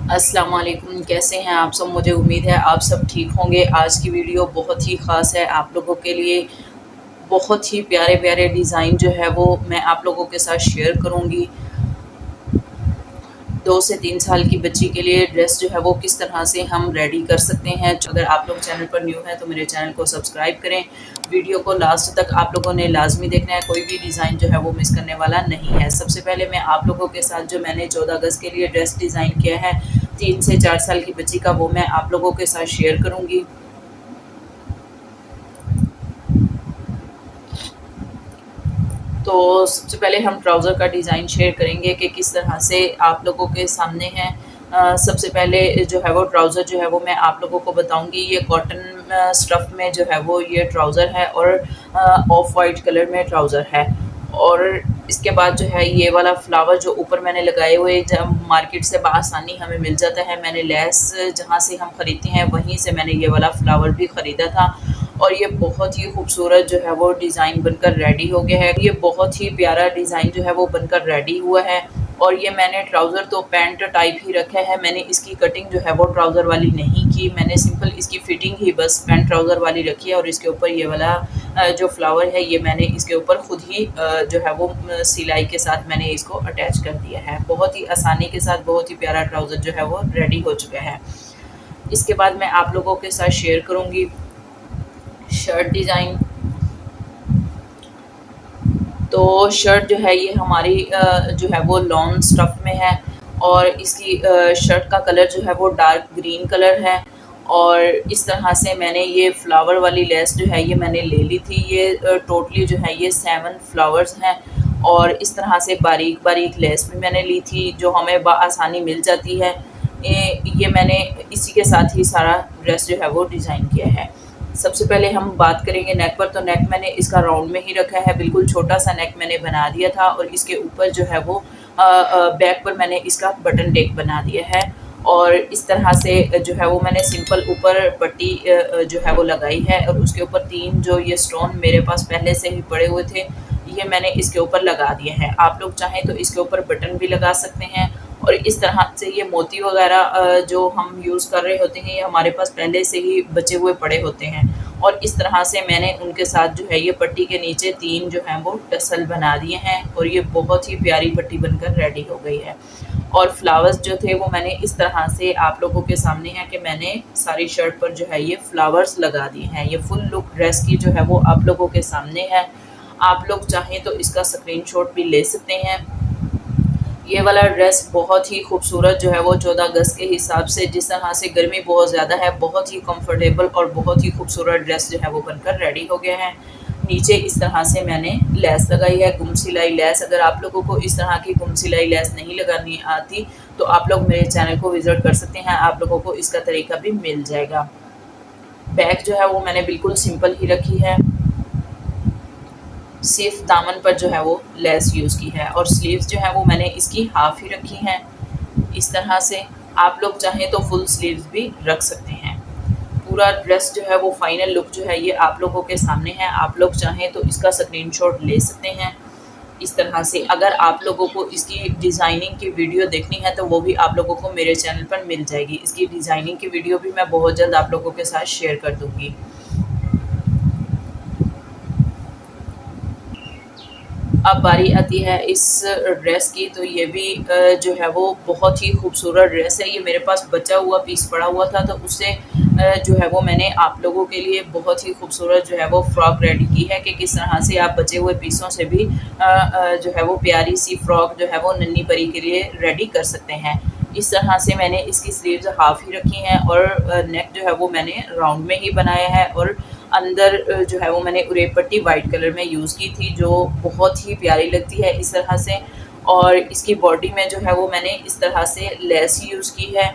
अस्सलाम वालेकुम, कैसे हैं आप सब? मुझे उम्मीद है आप सब ठीक होंगे। आज की वीडियो बहुत ही ख़ास है आप लोगों के लिए। बहुत ही प्यारे-प्यारे डिज़ाइन जो है वो मैं आप लोगों के साथ शेयर करूँगी। 2 से 3 साल की बच्ची के लिए ड्रेस जो है वो किस तरह से हम रेडी कर सकते हैं। अगर आप लोग चैनल पर न्यू हैं तो मेरे चैनल को सब्सक्राइब करें। वीडियो को लास्ट तक आप लोगों ने लाज़मी देखना है, कोई भी डिज़ाइन जो है वो मिस करने वाला नहीं है। सबसे पहले मैं आप लोगों के साथ जो मैंने 14 अगस्त के लिए ड्रेस डिज़ाइन किया है 3 से 4 साल की बच्ची का, वो मैं आप लोगों के साथ शेयर करूँगी। तो सबसे पहले हम ट्राउज़र का डिज़ाइन शेयर करेंगे कि किस तरह से आप लोगों के सामने है। सबसे पहले जो है वो ट्राउज़र जो है वो मैं आप लोगों को बताऊँगी। ये कॉटन स्टफ़ में जो है वो ये ट्राउज़र है और ऑफ वाइट कलर में ट्राउज़र है। और इसके बाद जो है ये वाला फ्लावर जो ऊपर मैंने लगाए हुए, जब मार्केट से बआसानी हमें मिल जाता है, मैंने लेस जहाँ से हम ख़रीदते हैं वहीं से मैंने ये वाला फ्लावर भी ख़रीदा था। और ये बहुत ही खूबसूरत जो है वो डिज़ाइन बनकर रेडी हो गया है। ये बहुत ही प्यारा डिज़ाइन जो है वो बनकर रेडी हुआ है। और ये मैंने ट्राउज़र तो पैंट टाइप ही रखा है, मैंने इसकी कटिंग जो है वो ट्राउज़र वाली नहीं की, मैंने सिंपल इसकी फिटिंग ही बस पैंट ट्राउज़र वाली रखी है। और इसके ऊपर ये वाला जो फ्लावर है ये मैंने इसके ऊपर खुद ही जो है वो सिलाई के साथ मैंने इसको अटैच कर दिया है। बहुत ही आसानी के साथ बहुत ही प्यारा ट्राउज़र जो है वो रेडी हो चुका है। इसके बाद मैं आप लोगों के साथ शेयर करूँगी शर्ट डिज़ाइन। तो शर्ट जो है ये हमारी जो है वो लॉन स्टफ़ में है। और इसकी शर्ट का कलर जो है वो डार्क ग्रीन कलर है। और इस तरह से मैंने ये फ्लावर वाली लेस जो है ये मैंने ले ली थी। ये टोटली जो है ये 7 फ्लावर्स हैं। और इस तरह से बारीक-बारीक लेस भी मैंने ली थी जो हमें बआसानी मिल जाती है। ये मैंने इसी के साथ ही सारा ड्रेस जो है वो डिज़ाइन किया है। सबसे पहले हम बात करेंगे नेक पर। तो नेक मैंने इसका राउंड में ही रखा है, बिल्कुल छोटा-सा नेक मैंने बना दिया था। और इसके ऊपर जो है वो बैक पर मैंने इसका बटन टेक बना दिया है। और इस तरह से जो है वो मैंने सिंपल ऊपर पट्टी जो है वो लगाई है। और उसके ऊपर 3 जो ये स्टोन मेरे पास पहले से ही पड़े हुए थे, ये मैंने इसके ऊपर लगा दिए हैं। आप लोग चाहें तो इसके ऊपर बटन भी लगा सकते हैं। और इस तरह से ये मोती वगैरह जो हम यूज़ कर रहे होते हैं, ये हमारे पास पहले से ही बचे हुए पड़े होते हैं। और इस तरह से मैंने उनके साथ जो है ये पट्टी के नीचे 3 जो हैं वो टसल बना दिए हैं। और ये बहुत ही प्यारी पट्टी बनकर रेडी हो गई है। और फ्लावर्स जो थे वो मैंने इस तरह से आप लोगों के सामने है कि मैंने सारी शर्ट पर जो है ये फ्लावर्स लगा दिए हैं। ये फुल लुक ड्रेस की जो है वो आप लोगों के सामने है। आप लोग चाहें तो इसका स्क्रीनशॉट भी ले सकते हैं। ये वाला ड्रेस बहुत ही खूबसूरत जो है वो 14 अगस्त के हिसाब से, जिस तरह से गर्मी बहुत ज़्यादा है, बहुत ही कंफर्टेबल और बहुत ही खूबसूरत ड्रेस जो है वो बनकर रेडी हो गया है। नीचे इस तरह से मैंने लेस लगाई है, गुम सिलाई लेस। अगर आप लोगों को इस तरह की गुम सिलाई लेस नहीं लगानी आती तो आप लोग मेरे चैनल को विज़िट कर सकते हैं, आप लोगों को इसका तरीका भी मिल जाएगा। बैक जो है वो मैंने बिल्कुल सिंपल ही रखी है, सिर्फ दामन पर जो है वो लेस यूज़ की है। और स्लीव्स जो है वो मैंने इसकी हाफ़ ही रखी हैं। इस तरह से आप लोग चाहें तो फुल स्लीव्स भी रख सकते हैं। पूरा ड्रेस जो है वो फाइनल लुक जो है ये आप लोगों के सामने है। आप लोग चाहें तो इसका स्क्रीनशॉट ले सकते हैं। इस तरह से अगर आप लोगों को इसकी डिज़ाइनिंग की वीडियो देखनी है तो वो भी आप लोगों को मेरे चैनल पर मिल जाएगी। इसकी डिज़ाइनिंग की वीडियो भी मैं बहुत जल्द आप लोगों के साथ शेयर कर दूँगी। अब बारी आती है इस ड्रेस की। तो ये भी जो है वो बहुत ही खूबसूरत ड्रेस है। ये मेरे पास बचा हुआ पीस पड़ा हुआ था तो उससे जो है वो मैंने आप लोगों के लिए बहुत ही खूबसूरत जो है वो फ्रॉक रेडी की है कि किस तरह से आप बचे हुए पीसों से भी जो है वो प्यारी सी फ्रॉक जो है वो नन्ही परी के लिए रेडी कर सकते हैं। इस तरह से मैंने इसकी स्लीव्स हाफ़ ही रखी हैं। और नेक जो है वो मैंने राउंड में ही बनाया है। और अंदर जो है वो मैंने उरेब पट्टी वाइट कलर में यूज़ की थी जो बहुत ही प्यारी लगती है इस तरह से। और इसकी बॉडी में जो है वो मैंने इस तरह से लेस यूज़ की है।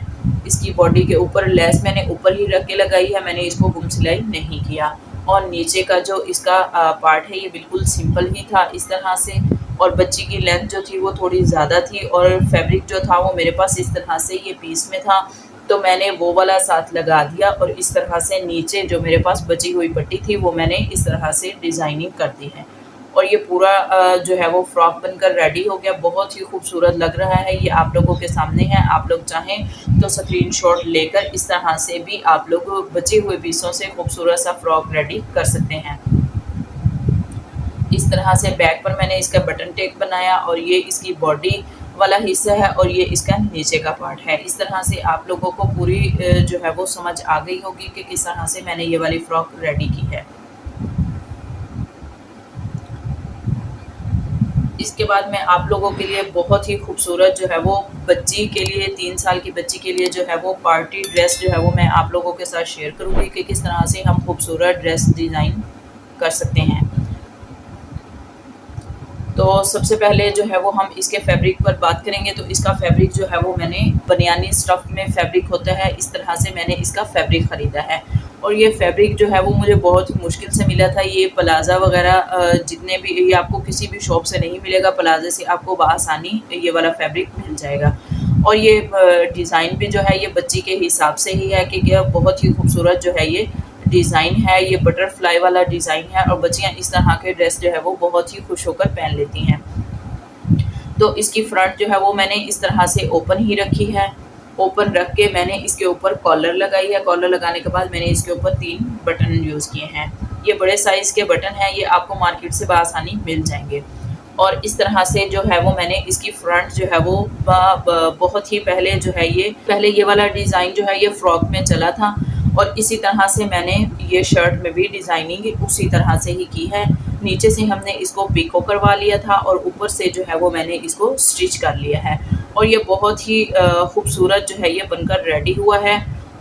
इसकी बॉडी के ऊपर लेस मैंने ऊपर ही रख के लगाई है, मैंने इसको गुम सिलाई नहीं किया। और नीचे का जो इसका पार्ट है ये बिल्कुल सिंपल ही था इस तरह से। और बच्ची की लेंथ जो थी वो थोड़ी ज़्यादा थी और फैब्रिक जो था वो मेरे पास इस तरह से ये पीस में था, तो मैंने वो वाला साथ लगा दिया। और इस तरह से नीचे जो मेरे पास बची हुई पट्टी थी वो मैंने इस तरह से डिज़ाइनिंग कर दी है। और ये पूरा जो है वो फ्रॉक बनकर रेडी हो गया। बहुत ही खूबसूरत लग रहा है। ये आप लोगों के सामने है। आप लोग चाहें तो स्क्रीनशॉट लेकर इस तरह से भी आप लोग बचे हुए पीसों से खूबसूरत सा फ्रॉक रेडी कर सकते हैं। इस तरह से बैक पर मैंने इसका बटन टेक बनाया और ये इसकी बॉडी वाला हिस्सा है और ये इसका नीचे का पार्ट है। इस तरह से आप लोगों को पूरी जो है वो समझ आ गई होगी कि किस तरह से मैंने ये वाली फ्रॉक रेडी की है। इसके बाद मैं आप लोगों के लिए बहुत ही खूबसूरत जो है वो बच्ची के लिए 3 साल की बच्ची के लिए जो है वो पार्टी ड्रेस जो है वो मैं आप लोगों के साथ शेयर करूँगी कि किस तरह से हम खूबसूरत ड्रेस डिज़ाइन कर सकते हैं। तो सबसे पहले जो है वो हम इसके फैब्रिक पर बात करेंगे। तो इसका फैब्रिक जो है वो मैंने बनियानी स्टफ़ में फैब्रिक होता है, इस तरह से मैंने इसका फैब्रिक ख़रीदा है और ये फैब्रिक जो है वो मुझे बहुत ही मुश्किल से मिला था। ये प्लाज़ा वग़ैरह जितने भी ये आपको किसी भी शॉप से नहीं मिलेगा, प्लाज़े से आपको बआसानी ये वाला फैब्रिक मिल जाएगा। और ये डिज़ाइन भी जो है ये बच्ची के हिसाब से ही है कि बहुत ही खूबसूरत जो है ये डिज़ाइन है। ये बटरफ्लाई वाला डिज़ाइन है और बच्चियाँ इस तरह के ड्रेस जो है वो बहुत ही खुश होकर पहन लेती हैं। तो इसकी फ्रंट जो है वो मैंने इस तरह से ओपन ही रखी है। ओपन रख के मैंने इसके ऊपर कॉलर लगाई है। कॉलर लगाने के बाद मैंने इसके ऊपर 3 बटन यूज़ किए हैं। ये बड़े साइज़ के बटन हैं, ये आपको मार्केट से बआसानी मिल जाएँगे। और इस तरह से जो है वो मैंने इसकी फ्रंट जो है वो बहुत ही पहले ये वाला डिज़ाइन जो है ये फ्रॉक में चला था और इसी तरह से मैंने ये शर्ट में भी डिज़ाइनिंग उसी तरह से ही की है। नीचे से हमने इसको पिको करवा लिया था और ऊपर से जो है वो मैंने इसको स्टिच कर लिया है और ये बहुत ही खूबसूरत जो है ये बनकर रेडी हुआ है।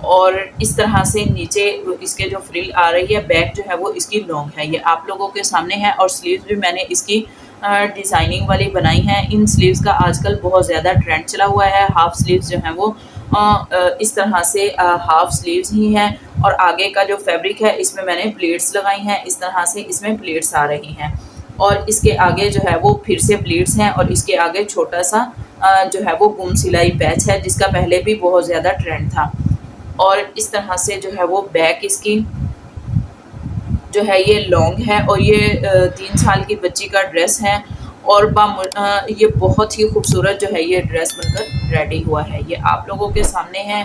और इस तरह से नीचे इसके जो फ्रिल आ रही है, बैक जो है वो इसकी लॉन्ग है, ये आप लोगों के सामने है। और स्लीव्स भी मैंने इसकी डिज़ाइनिंग वाली बनाई हैं। इन स्लीव्स का आजकल बहुत ज़्यादा ट्रेंड चला हुआ है। हाफ स्लीव्स जो हैं वो इस तरह से हाफ स्लीव्स ही हैं और आगे का जो फैब्रिक है इसमें मैंने प्लेट्स लगाई हैं। इस तरह से इसमें प्लेट्स आ रही हैं और इसके आगे जो है वो फिर से प्लेट्स हैं और इसके आगे छोटा सा जो है वो गुम सिलाई पैच है जिसका पहले भी बहुत ज़्यादा ट्रेंड था। और इस तरह से जो है वो बैक इसकी जो है ये लॉन्ग है और ये 3 साल की बच्ची का ड्रेस है और ये बहुत ही खूबसूरत जो है ये ड्रेस बनकर रेडी हुआ है। ये आप लोगों के सामने है।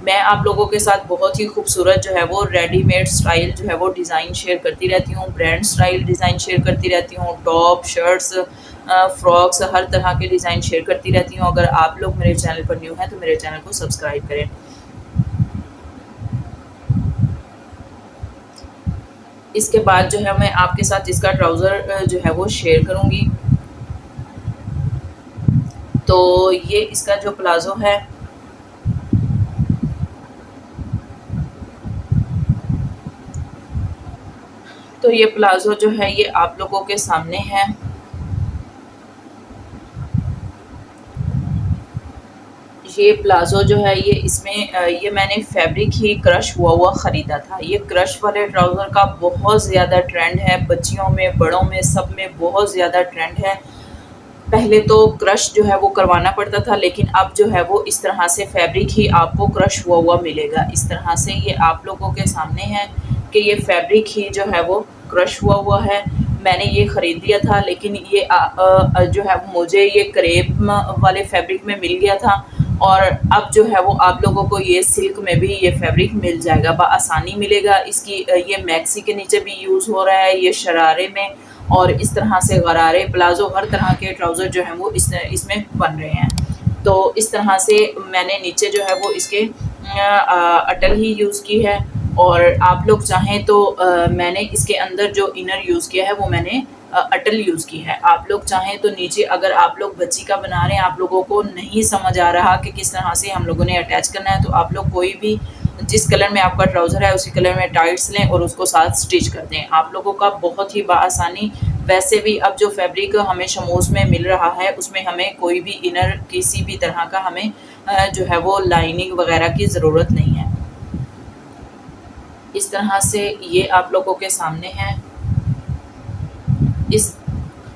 मैं आप लोगों के साथ बहुत ही खूबसूरत जो है वो रेडीमेड स्टाइल जो है वो डिज़ाइन शेयर करती रहती हूँ, ब्रांड स्टाइल डिज़ाइन शेयर करती रहती हूँ, टॉप, शर्ट्स, फ्रॉक्स, हर तरह के डिज़ाइन शेयर करती रहती हूँ। अगर आप लोग मेरे चैनल पर न्यू हैं तो मेरे चैनल को सब्सक्राइब करें। इसके बाद जो है मैं आपके साथ इसका ट्राउज़र जो है वो शेयर करूँगी। तो ये इसका जो प्लाज़ो है तो ये प्लाज़ो जो है ये आप लोगों के सामने है। ये प्लाज़ो जो है ये इसमें ये मैंने फैब्रिक ही क्रश हुआ ख़रीदा था। ये क्रश वाले ट्राउज़र का बहुत ज़्यादा ट्रेंड है, बच्चियों में, बड़ों में, सब में बहुत ज़्यादा ट्रेंड है। पहले तो क्रश जो है वो करवाना पड़ता था लेकिन अब जो है वो इस तरह से फैब्रिक ही आपको क्रश हुआ मिलेगा। इस तरह से ये आप लोगों के सामने है कि ये फैब्रिक ही जो है वो क्रश हुआ है। मैंने ये ख़रीद लिया था लेकिन ये जो है मुझे ये क्रेप वाले फैब्रिक में मिल गया था और अब जो है वो आप लोगों को ये सिल्क में भी ये फैब्रिक मिल जाएगा, बआसानी मिलेगा। इसकी ये मैक्सी के नीचे भी यूज़ हो रहा है, ये शरारे में और इस तरह से गरारे, प्लाज़ो, हर तरह के ट्राउज़र जो हैं वो इसमें बन रहे हैं। तो इस तरह से मैंने नीचे जो है वो इसके अटल ही यूज़ की है और आप लोग चाहें तो मैंने इसके अंदर जो इनर यूज़ किया है वो मैंने अटल यूज़ की है। आप लोग चाहें तो नीचे अगर आप लोग बच्ची का बना रहे हैं, आप लोगों को नहीं समझ आ रहा कि किस तरह से हम लोगों ने अटैच करना है, तो आप लोग कोई भी जिस कलर में आपका ट्राउज़र है उसी कलर में टाइट्स लें और उसको साथ स्टिच कर दें। आप लोगों का बहुत ही बआसानी। वैसे भी अब जो फैब्रिक हमें शमूज़ में मिल रहा है उसमें हमें कोई भी इनर किसी भी तरह का हमें जो है वो लाइनिंग वगैरह की ज़रूरत नहीं है। इस तरह से ये आप लोगों के सामने है।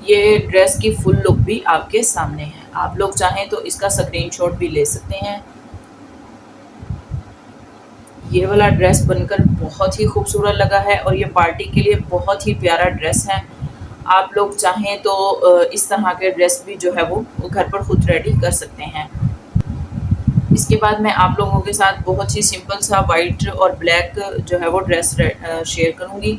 ये ड्रेस की फुल लुक भी आपके सामने है। आप लोग चाहें तो इसका स्क्रीनशॉट भी ले सकते हैं। ये वाला ड्रेस बनकर बहुत ही खूबसूरत लगा है और ये पार्टी के लिए बहुत ही प्यारा ड्रेस है। आप लोग चाहें तो इस तरह के ड्रेस भी जो है वो घर पर खुद रेडी कर सकते हैं। इसके बाद मैं आप लोगों के साथ बहुत ही सिंपल सा वाइट और ब्लैक जो है वो ड्रेस शेयर करूँगी।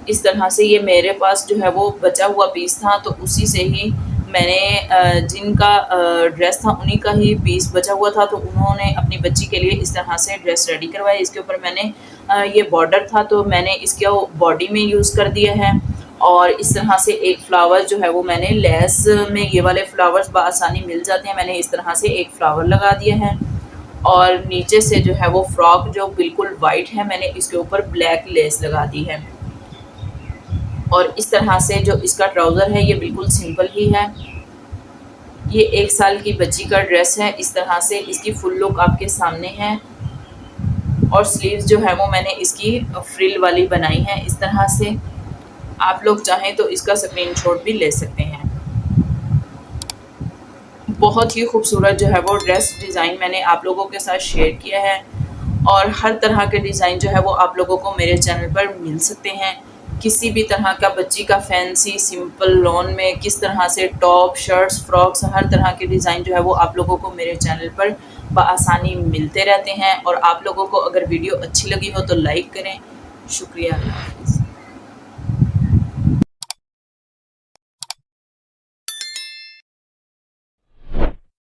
इस तरह से ये मेरे पास जो है वो बचा हुआ पीस था, तो उसी से ही मैंने जिनका ड्रेस था उन्हीं का ही पीस बचा हुआ था, तो उन्होंने अपनी बच्ची के लिए इस तरह से ड्रेस रेडी करवाया। इसके ऊपर मैंने ये बॉर्डर था तो मैंने इसको बॉडी में यूज़ कर दिया है और इस तरह से एक फ्लावर जो है वो मैंने लेस में, ये वाले फ्लावर्स बआसानी मिल जाते हैं, मैंने इस तरह से एक फ्लावर लगा दिया है और नीचे से जो है वो फ्रॉक जो बिल्कुल वाइट है, मैंने इसके ऊपर ब्लैक लेस लगा दी है। और इस तरह से जो इसका ट्राउज़र है ये बिल्कुल सिंपल ही है। ये 1 साल की बच्ची का ड्रेस है। इस तरह से इसकी फुल लुक आपके सामने है और स्लीव्स जो है वो मैंने इसकी फ्रिल वाली बनाई है इस तरह से। आप लोग चाहें तो इसका स्क्रीनशॉट भी ले सकते हैं। बहुत ही खूबसूरत जो है वो ड्रेस डिज़ाइन मैंने आप लोगों के साथ शेयर किया है और हर तरह के डिज़ाइन जो है वो आप लोगों को मेरे चैनल पर मिल सकते हैं। किसी भी तरह का बच्ची का फैंसी सिंपल लॉन में किस तरह से टॉप, शर्ट्स, फ्रॉक्स, हर तरह के डिज़ाइन जो है वो आप लोगों को मेरे चैनल पर बआसानी मिलते रहते हैं। और आप लोगों को अगर वीडियो अच्छी लगी हो तो लाइक करें। शुक्रिया, अल्लाह हाफ़िज़।